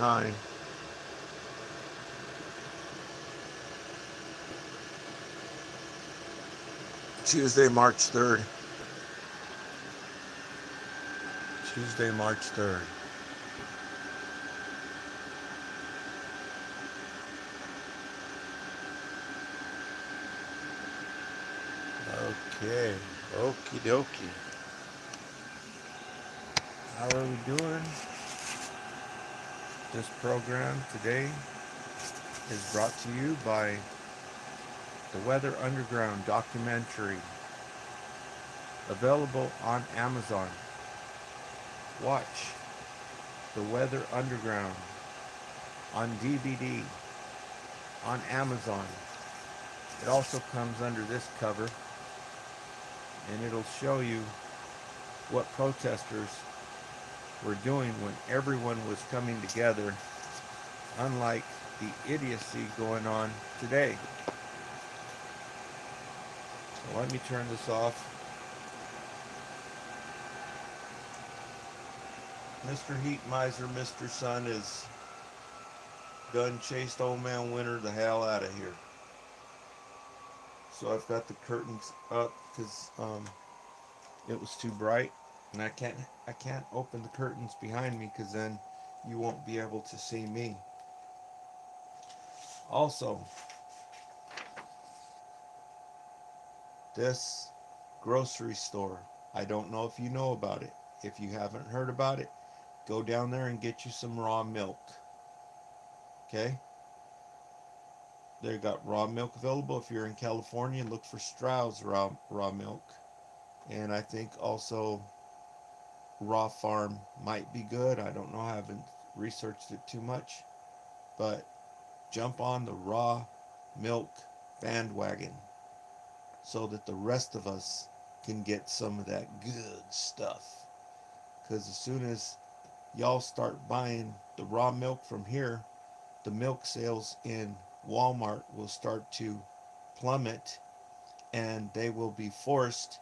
time. Tuesday, March 3rd. Tuesday, March 3rd. Okay. Okie dokie. How are we doing? This program today is brought to you by the Weather Underground documentary, available on Amazon. Watch The Weather Underground on DVD on Amazon. It also comes under this cover, and it'll show you what protesters were doing when everyone was coming together, unlike the idiocy going on today. So let me turn this off. Mr. Heat Miser, Mr. Sun is done chased old man Winter the hell out of here. So I've got the curtains up because it was too bright, and I can't open the curtains behind me because then you won't be able to see me. Also, this grocery store, I don't know if you know about it. If you haven't heard about it, go down there and get you some raw milk. Okay? They got raw milk available. If you're in California, look for Stroud's raw milk. And I think also Raw Farm might be good. I don't know. I haven't researched it too much. But jump on the raw milk bandwagon so that the rest of us can get some of that good stuff. Because as soon as y'all start buying the raw milk from here, the milk sales in Walmart will start to plummet, and they will be forced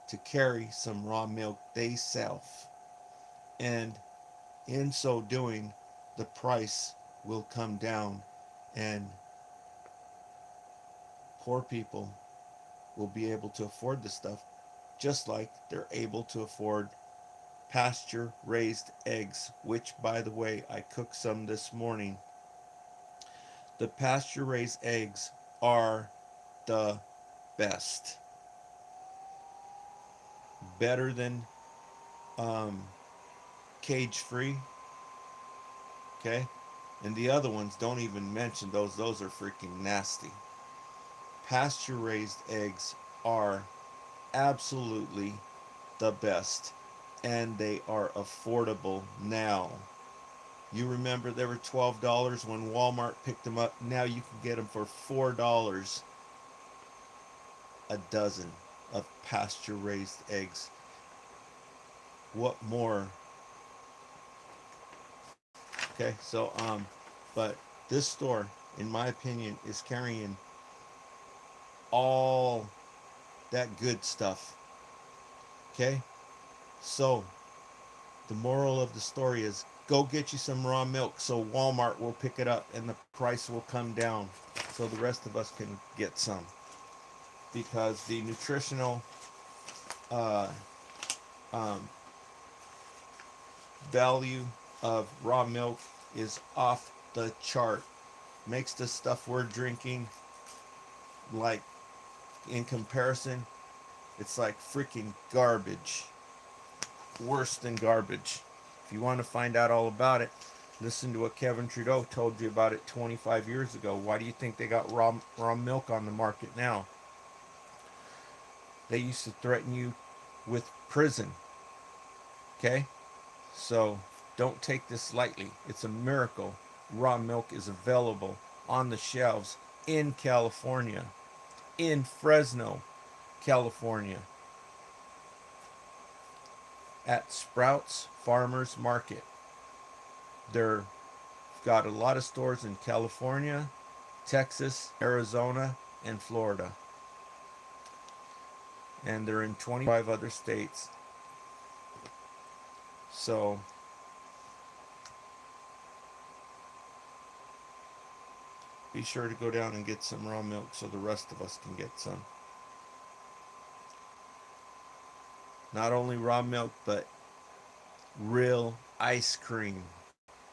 to carry some raw milk they sell. And in so doing, the price will come down, and poor people will be able to afford the stuff just like they're able to afford pasture raised eggs, which, by the way, I cooked some this morning. The pasture raised eggs are the best. Better than um, cage free. Okay? And the other ones, don't even mention those. Those are freaking nasty. Pasture raised eggs are absolutely the best. And they are affordable now. You remember they were $12 when Walmart picked them up. Now you can get them for $4 a dozen of pasture raised eggs. What more? Okay, so but this store, in my opinion, is carrying all that good stuff. Okay? So the moral of the story is go get you some raw milk so Walmart will pick it up and the price will come down so the rest of us can get some. Because the nutritional uh, um, value of raw milk is off the chart. Makes the stuff we're drinking, like, in comparison, it's like freaking garbage. Worse than garbage. If you want to find out all about it, listen to what Kevin Trudeau told you about it 25 years ago. Why do you think they got raw milk on the market now? They used to threaten you with prison. Okay? So don't take this lightly. It's a miracle. Raw milk is available on the shelves in California, in Fresno, California, at Sprouts Farmers Market. They've got a lot of stores in California, Texas, Arizona, and Florida. And they're in 25 other states. So Be sure to go down and get some raw milk so the rest of us can get some. Not only raw milk, but real ice cream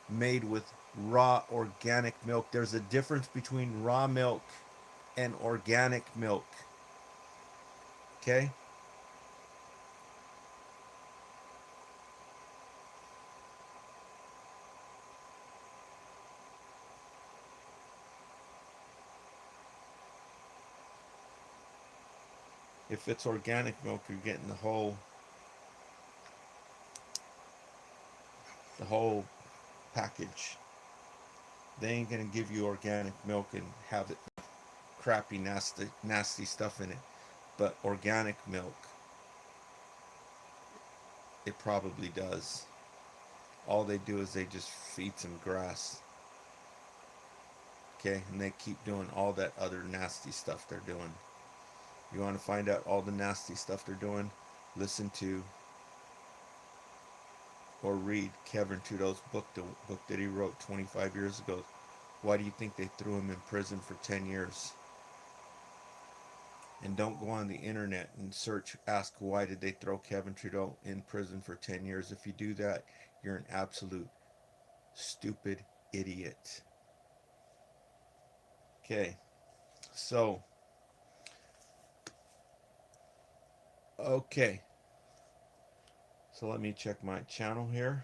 made with raw organic milk. There's a difference between raw milk and organic milk. Okay? If it's organic milk, you're getting the whole package. They ain't gonna give you organic milk and have it crappy nasty stuff in it. But organic milk, it probably does. All they do is they just feed some grass. Okay, and they keep doing all that other nasty stuff they're doing. You want to find out all the nasty stuff they're doing? Listen to or read Kevin Trudeau's book that he wrote 25 years ago. Why do you think they threw him in prison for 10 years? And don't go on the internet and search, ask why did they throw Kevin Trudeau in prison for 10 years. If you do that, you're an absolute stupid idiot. Okay, so, okay. So let me check my channel here.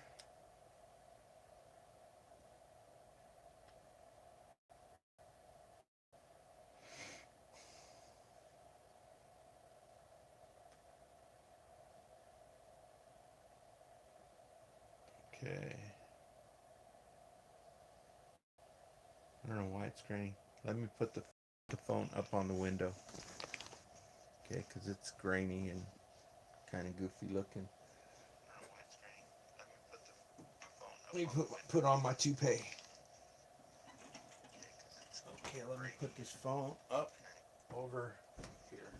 Okay. I don't know why it's grainy. Let me put the phone up on the window. Okay, because it's grainy and kind of goofy looking. Let me put on my toupee. Okay, let me put this phone up over here.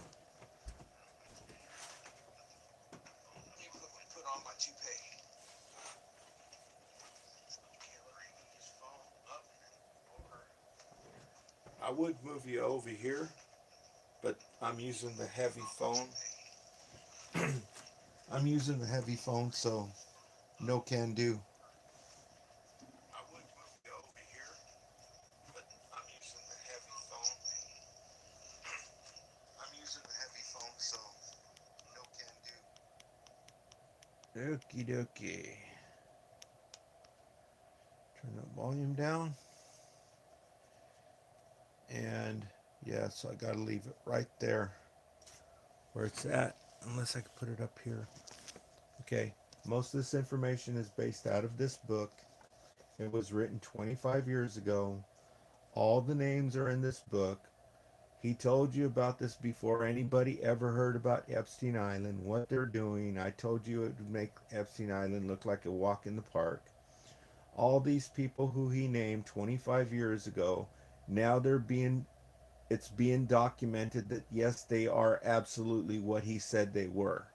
Put on my toupee. Okay, let me put this phone up over. I would move you over here, but I'm using the heavy phone. I'm using the heavy phone, so no can do. I would move you over here, but I'm using the heavy phone. I'm using the heavy phone, so no can do. Okie dokie. Turn the volume down. And yeah, so I gotta leave it right there where it's at, unless I could put it up here. Okay, most of this information is based out of this book. It was written 25 years ago. All the names are in this book. He told you about this before anybody ever heard about Epstein Island, what they're doing. I told you it would make Epstein Island look like a walk in the park. All these people who he named 25 years ago, now it's being documented that yes, they are absolutely what he said they were.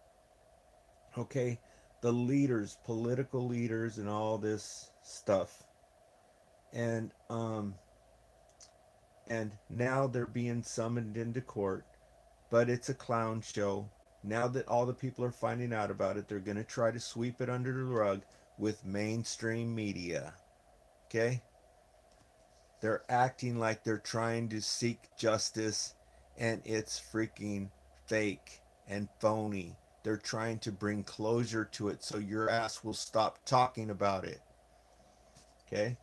Okay? The leaders, political leaders and all this stuff. And and now they're being summoned into court, but it's a clown show. Now that all the people are finding out about it, they're going to try to sweep it under the rug with mainstream media. Okay? They're acting like they're trying to seek justice, and it's freaking fake and phony. They're trying to bring closure to it so your ass will stop talking about it. Okay?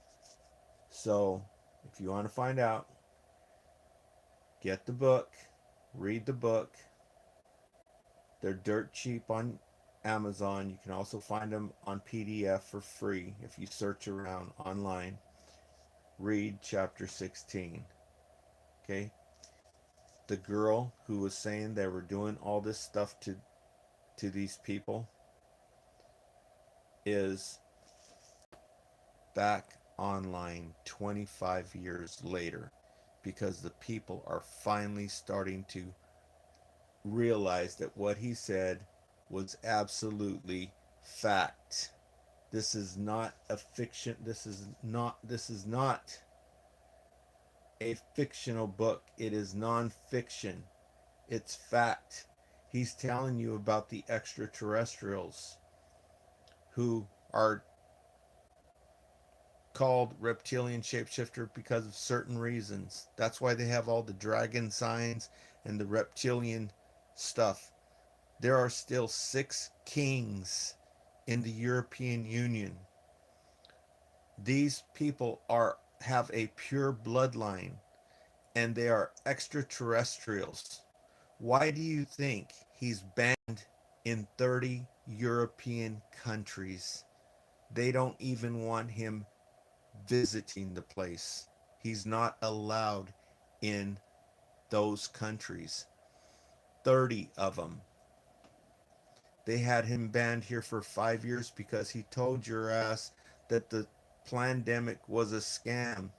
So, if you want to find out, get the book, read the book. They're dirt cheap on Amazon. You can also find them on PDF for free if you search around online. Read chapter 16. Okay? The girl who was saying they were doing all this stuff to these people is back online 25 years later because the people are finally starting to realize that what he said was absolutely fact. This is not a fiction. This is not a fictional book. It is nonfiction. It's fact. He's telling you about the extraterrestrials who are called reptilian shapeshifter because of certain reasons. That's why they have all the dragon signs and the reptilian stuff. There are still 6 kings in the European Union. These people are have a pure bloodline and they are extraterrestrials. Why do you think he's banned in 30 European countries? They don't even want him visiting the place. He's not allowed in those countries. 30 of them. They had him banned here for 5 years because he told your ass that the pandemic was a scam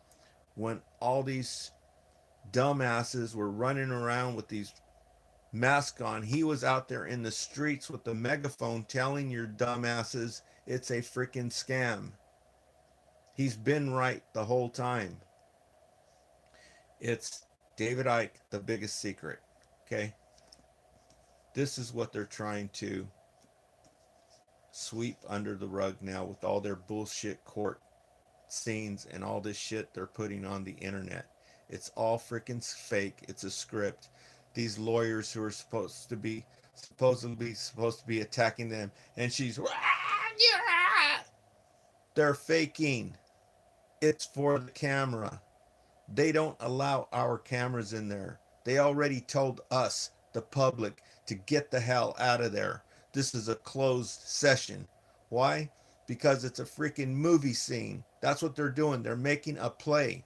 when all these dumbasses were running around with these masks on. He was out there in the streets with the megaphone telling your dumbasses it's a freaking scam. He's been right the whole time. It's David Icke, the biggest secret. Okay? This is what they're trying to sweep under the rug now with all their bullshit court scenes and all this shit they're putting on the internet. It's all freaking fake. It's a script. These lawyers who are supposedly supposed to be attacking them, and she's they're faking. It's for the camera. They don't allow our cameras in there. They already told us, the public, to get the hell out of there. This is a closed session. Why? Because it's a freaking movie scene. That's what they're doing. They're making a play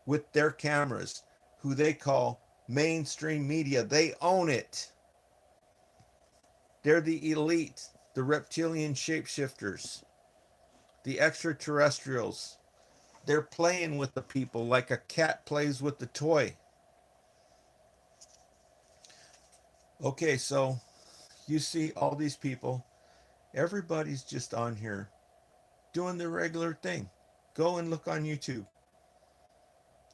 with their cameras, who they call mainstream media. They own it. They're the elite, the reptilian shapeshifters, the extraterrestrials. They're playing with the people like a cat plays with the toy. Okay, so you see all these people. Everybody's just on here doing their regular thing. Go and look on YouTube.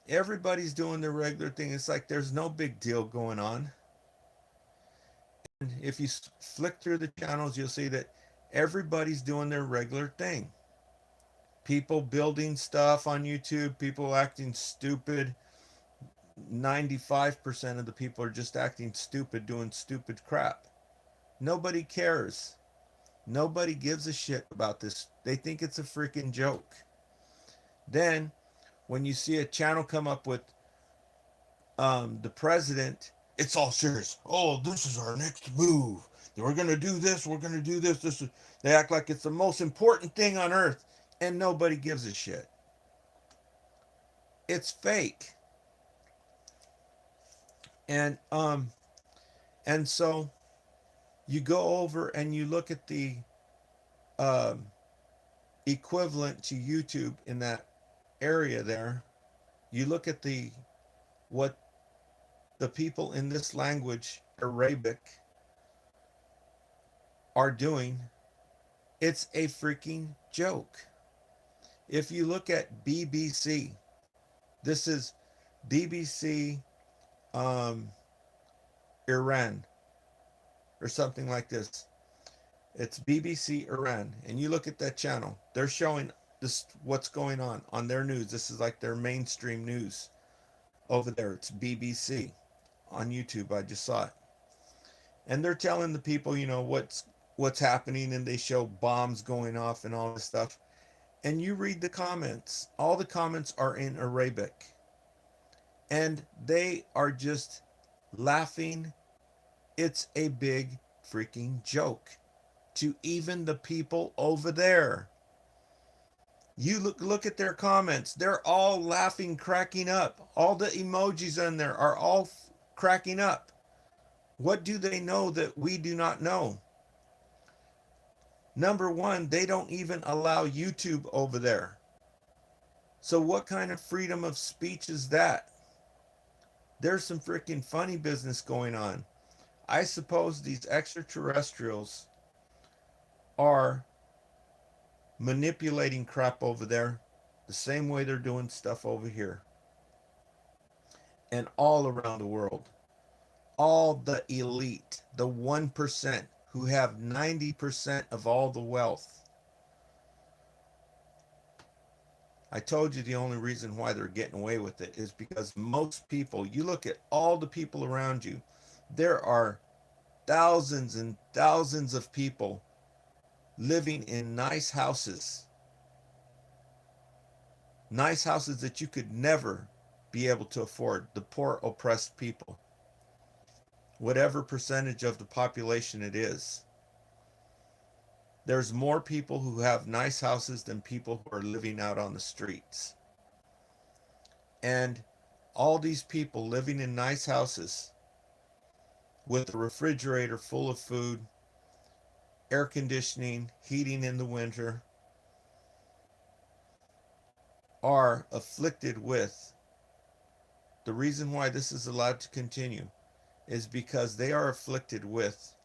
Everybody's doing their regular thing. It's like there's no big deal going on. And if you flick through the channels, you'll see that everybody's doing their regular thing. People building stuff on YouTube, people acting stupid. 95% of the people are just acting stupid, doing stupid crap. Nobody cares. Nobody gives a shit about this. They think it's a freaking joke. Then, when you see a channel come up with the president, it's all serious. Oh, this is our next move. We're going to do this. We're going to do this. They act like it's the most important thing on earth, and nobody gives a shit. It's fake. And so you go over and you look at the equivalent to YouTube in that area there. You look at what the people in this language, Arabic, are doing. It's a freaking joke. If you look at BBC, this is BBC Iran or something like this. It's BBC Iran, and you look at that channel. They're showing this what's going on their news. This is like their mainstream news over there. It's BBC on YouTube. I just saw it, and they're telling the people, what's happening, and they show bombs going off and all this stuff. And you read the comments. All the comments are in Arabic, and they are just laughing. It's a big freaking joke to even the people over there. You look at their comments. They're all laughing, cracking up. All the emojis in there are all cracking up. What do they know that we do not know? Number one, they don't even allow YouTube over there. So what kind of freedom of speech is that? There's some freaking funny business going on. I suppose these extraterrestrials are manipulating crap over there the same way they're doing stuff over here. and all around the world. All the elite, the 1% who have 90% of all the wealth. I told you the only reason why they're getting away with it is because most people, you look at all the people around you, there are thousands and thousands of people living in nice houses that you could never be able to afford. The poor, oppressed people, whatever percentage of the population it is. There's more people who have nice houses than people who are living out on the streets. And all these people living in nice houses with a refrigerator full of food, air conditioning, heating in the winter, are afflicted with. The reason why this is allowed to continue is because they are afflicted with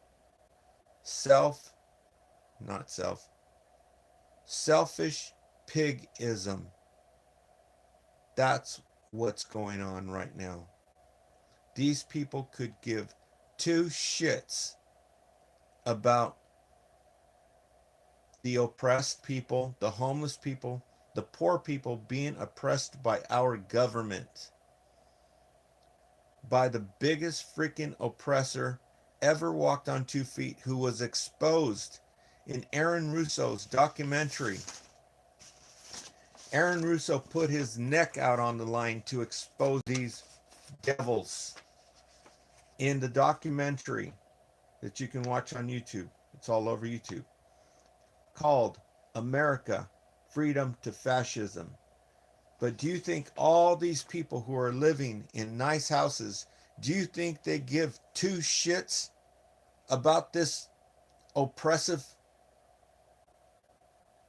self, not self, selfish pigism. That's what's going on right now. These people could give two shits about the oppressed people, the homeless people, the poor people being oppressed by our government, by the biggest freaking oppressor ever walked on 2 feet, who was exposed in Aaron Russo's documentary. Aaron Russo put his neck out on the line to expose these devils in the documentary that you can watch on YouTube. It's all over YouTube. Called America, Freedom to Fascism. But do you think all these people who are living in nice houses, do you think they give two shits about this oppressive,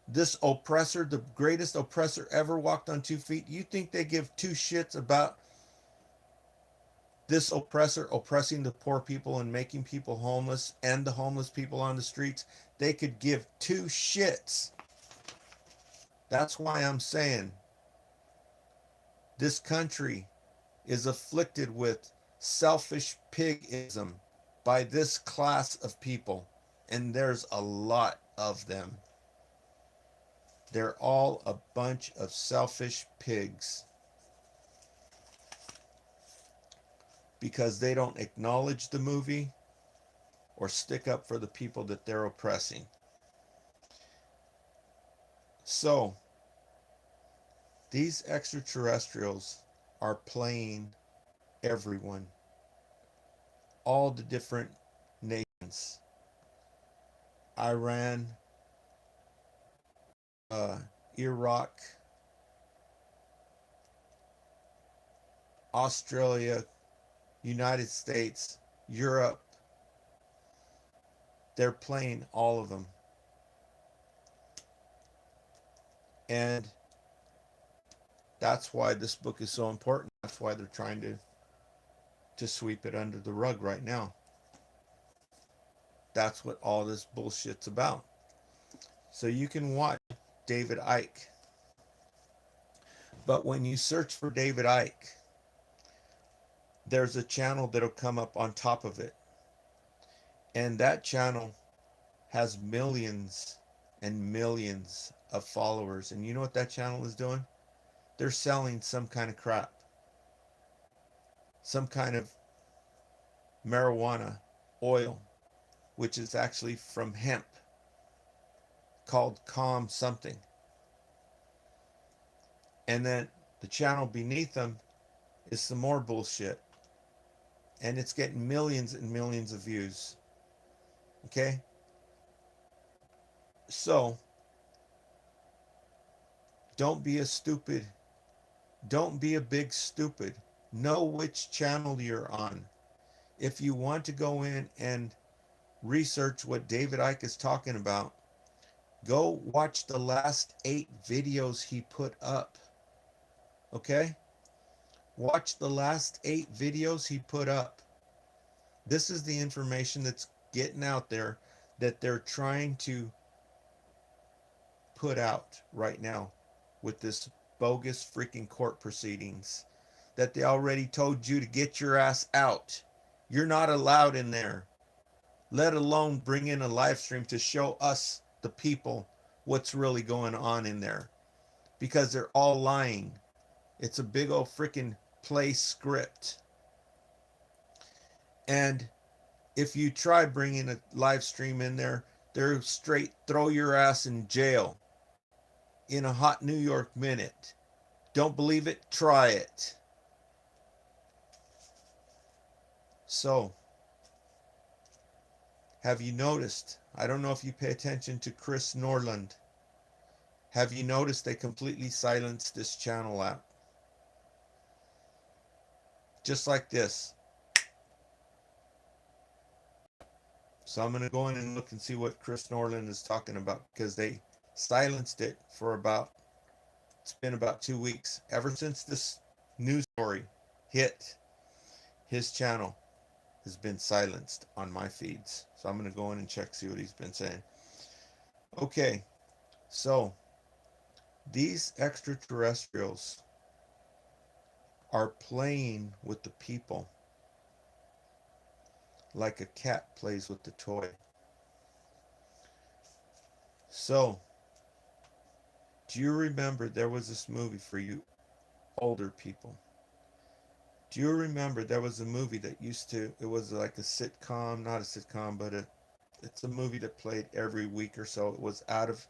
this oppressor, the greatest oppressor ever walked on 2 feet? You think they give two shits about this oppressor oppressing the poor people and making people homeless and the homeless people on the streets? They could give two shits. That's why I'm saying this country is afflicted with selfish pigism by this class of people, and there's a lot of them. They're all a bunch of selfish pigs because they don't acknowledge the movie or stick up for the people that they're oppressing. So, these extraterrestrials are playing everyone, all the different nations. Iran, Iraq, Australia, United States, Europe. They're playing all of them. And that's why this book is so important. That's why they're trying to sweep it under the rug right now. That's what all this bullshit's about. So you can watch David Icke. But when you search for David Icke, there's a channel that'll come up on top of it. And that channel has millions and millions of followers. And you know what that channel is doing? They're selling some kind of crap. Some kind of marijuana oil, which is actually from hemp, called Calm something. And then the channel beneath them is some more bullshit. And it's getting millions and millions of views. Okay? So, don't be a stupid. Don't be a big stupid. Know which channel you're on. If you want to go in and research what David Icke is talking about, go watch the last 8 videos he put up. Okay? Watch the last 8 videos he put up. This is the information that's getting out there that they're trying to put out right now with this bogus freaking court proceedings that they already told you to get your ass out. You're not allowed in there, let alone bring in a live stream to show us, the people, what's really going on in there. Because they're all lying. It's a big old freaking play script. And if you try bringing a live stream in there, they're straight throw your ass in jail in a hot New York minute. Don't believe it? Try it. So, have you noticed? I don't know if you pay attention to Chris Norland. Have you noticed they completely silenced this channel out? Just like this. So I'm going to go in and look and see what Chris Norland is talking about, because they silenced it for it's been about 2 weeks. Ever since this news story hit, his channel has been silenced on my feeds. So I'm going to go in and check, see what he's been saying. Okay, so these extraterrestrials are playing with the people like a cat plays with the toy. So, do you remember there was this movie for you older people? Do you remember there was a movie that it was like a sitcom, not a sitcom, but it's a movie that played every week or so. It was out of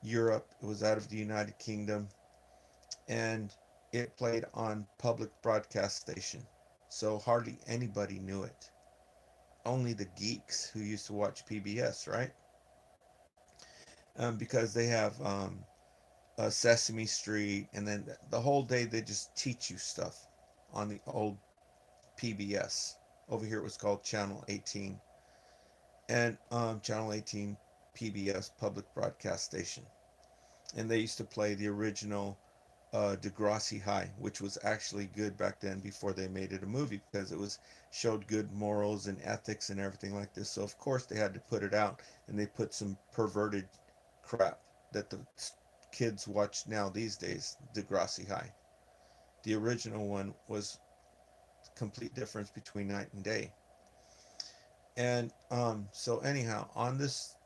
Europe, it was out of the United Kingdom, and it played on public broadcast station. So hardly anybody knew it. Only the geeks who used to watch PBS, right? Because they have Sesame Street, and then the whole day they just teach you stuff on the old PBS. Over here it was called Channel 18, and Channel 18 PBS, public broadcast station. And they used to play the original Degrassi High, which was actually good back then before they made it a movie, because it showed good morals and ethics and everything like this. So of course they had to put it out, and they put some perverted crap that the kids watch now these days. Degrassi High. The original one was complete difference between night and day. And so anyhow, on this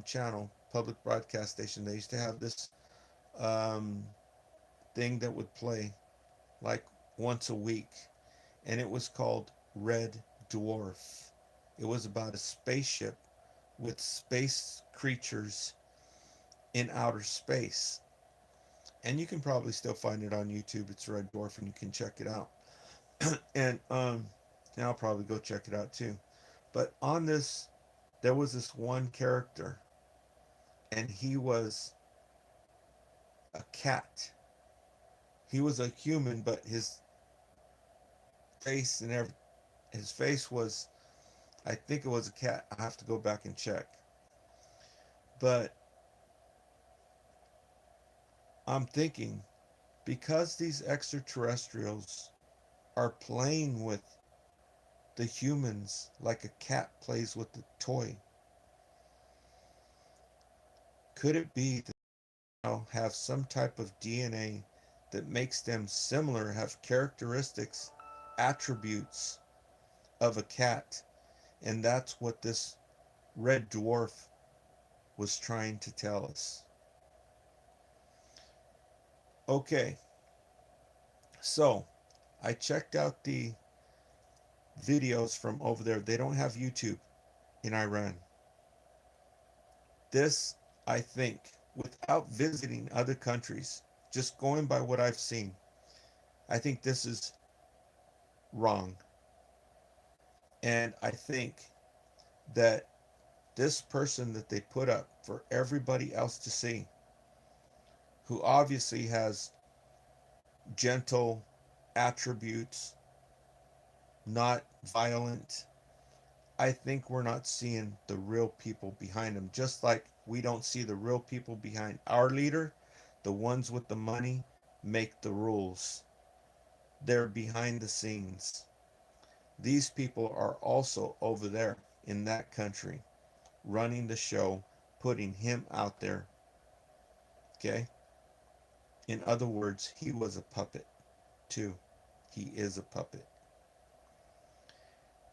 channel, public broadcast station, they used to have this um, thing that would play like once a week, and it was called Red Dwarf. It was about a spaceship with space creatures in outer space. And you can probably still find it on YouTube. It's Red Dwarf, and you can check it out. And I'll probably go check it out too. But on this, there was this one character, and he was a cat. He was a human, but face and every, his face was, I think it was a cat. I have to go back and check. But I'm thinking, because these extraterrestrials are playing with the humans like a cat plays with the toy, could it be that they now have some type of DNA that makes them similar, have characteristics, attributes of a cat? And that's what this red dwarf was trying to tell us. Okay, so I checked out the videos from over there. They don't have YouTube in Iran. This, I think, without visiting other countries, just going by what I've seen, I think this is wrong. And I think that this person that they put up for everybody else to see, who obviously has gentle attributes, not violent, I think we're not seeing the real people behind him. Just like we don't see the real people behind our leader, the ones with the money make the rules. They're behind the scenes. These people are also over there in that country, running the show, putting him out there. Okay? In other words, he was a puppet too. He is a puppet.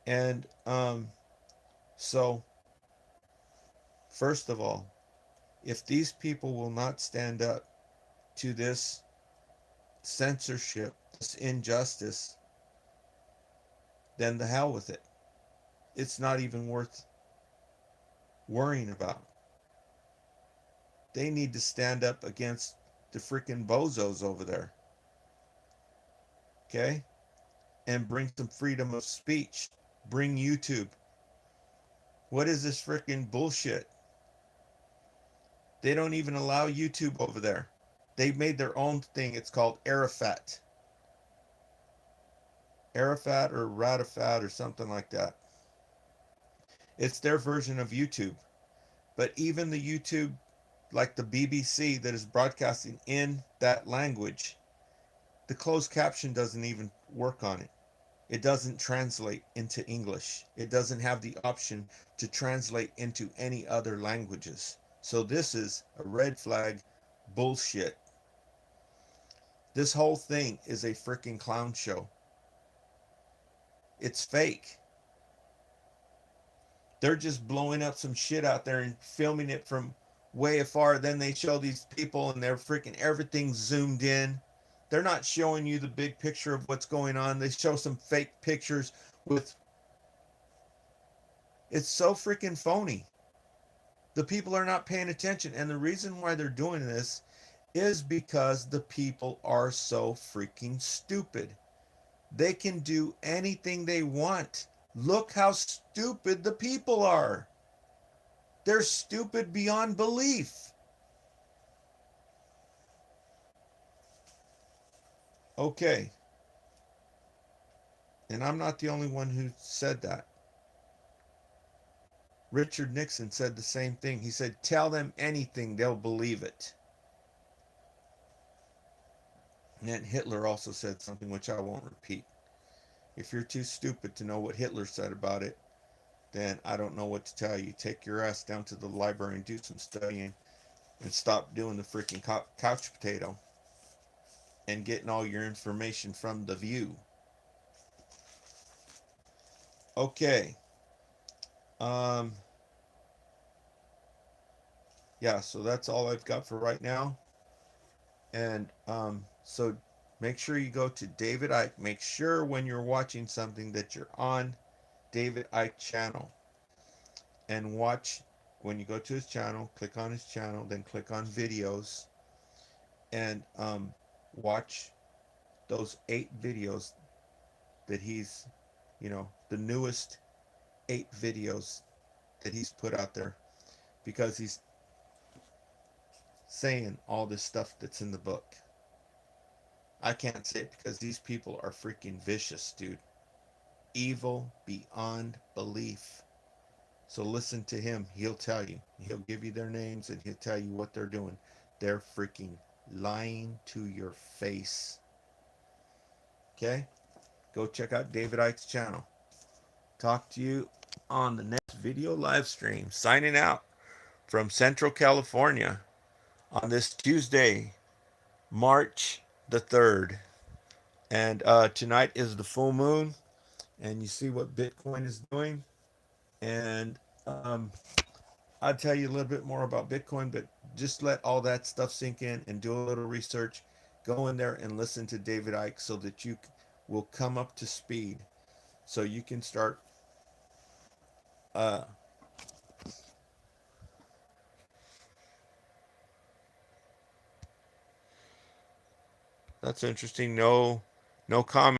And so, first of all, if these people will not stand up to this censorship, this injustice, then the hell with it. It's not even worth worrying about. They need to stand up against the freaking bozos over there. Okay? And bring some freedom of speech. Bring YouTube. What is this freaking bullshit? They don't even allow YouTube over there. They've made their own thing. It's called Arafat. Arafat or Radafat or something like that. It's their version of YouTube. But even the YouTube, like the BBC that is broadcasting in that language, the closed caption doesn't even work on it. It doesn't translate into English. It doesn't have the option to translate into any other languages. So this is a red flag bullshit. This whole thing is a freaking clown show. It's fake. They're just blowing up some shit out there and filming it from way afar. Then they show these people and they're freaking everything zoomed in. They're not showing you the big picture of what's going on. They show some fake pictures with. It's so freaking phony. The people are not paying attention. And the reason why they're doing this is because the people are so freaking stupid. They can do anything they want. Look how stupid the people are. They're stupid beyond belief. Okay. And I'm not the only one who said that. Richard Nixon said the same thing. He said, tell them anything, they'll believe it. And then Hitler also said something which I won't repeat. If you're too stupid to know what Hitler said about it, then I don't know what to tell you. Take your ass down to the library and do some studying and stop doing the freaking couch potato and getting all your information from The View. Okay. Yeah, so that's all I've got for right now. And so make sure you go to David Icke. Make sure when you're watching something that you're on David Icke channel. And watch, when you go to his channel, click on his channel, then click on videos. And watch those 8 videos that he's, the newest 8 videos that he's put out there. Because he's saying all this stuff that's in the book. I can't say it because these people are freaking vicious, dude. Evil beyond belief. So listen to him. He'll tell you. He'll give you their names and he'll tell you what they're doing. They're freaking lying to your face. Okay? Go check out David Icke's channel. Talk to you on the next video live stream. Signing out from Central California on this Tuesday, March the 3rd. And tonight is the full moon. And you see what Bitcoin is doing. And I'll tell you a little bit more about Bitcoin, but just let all that stuff sink in and do a little research. Go in there and listen to David Icke so that you will come up to speed so you can start that's interesting. No comment.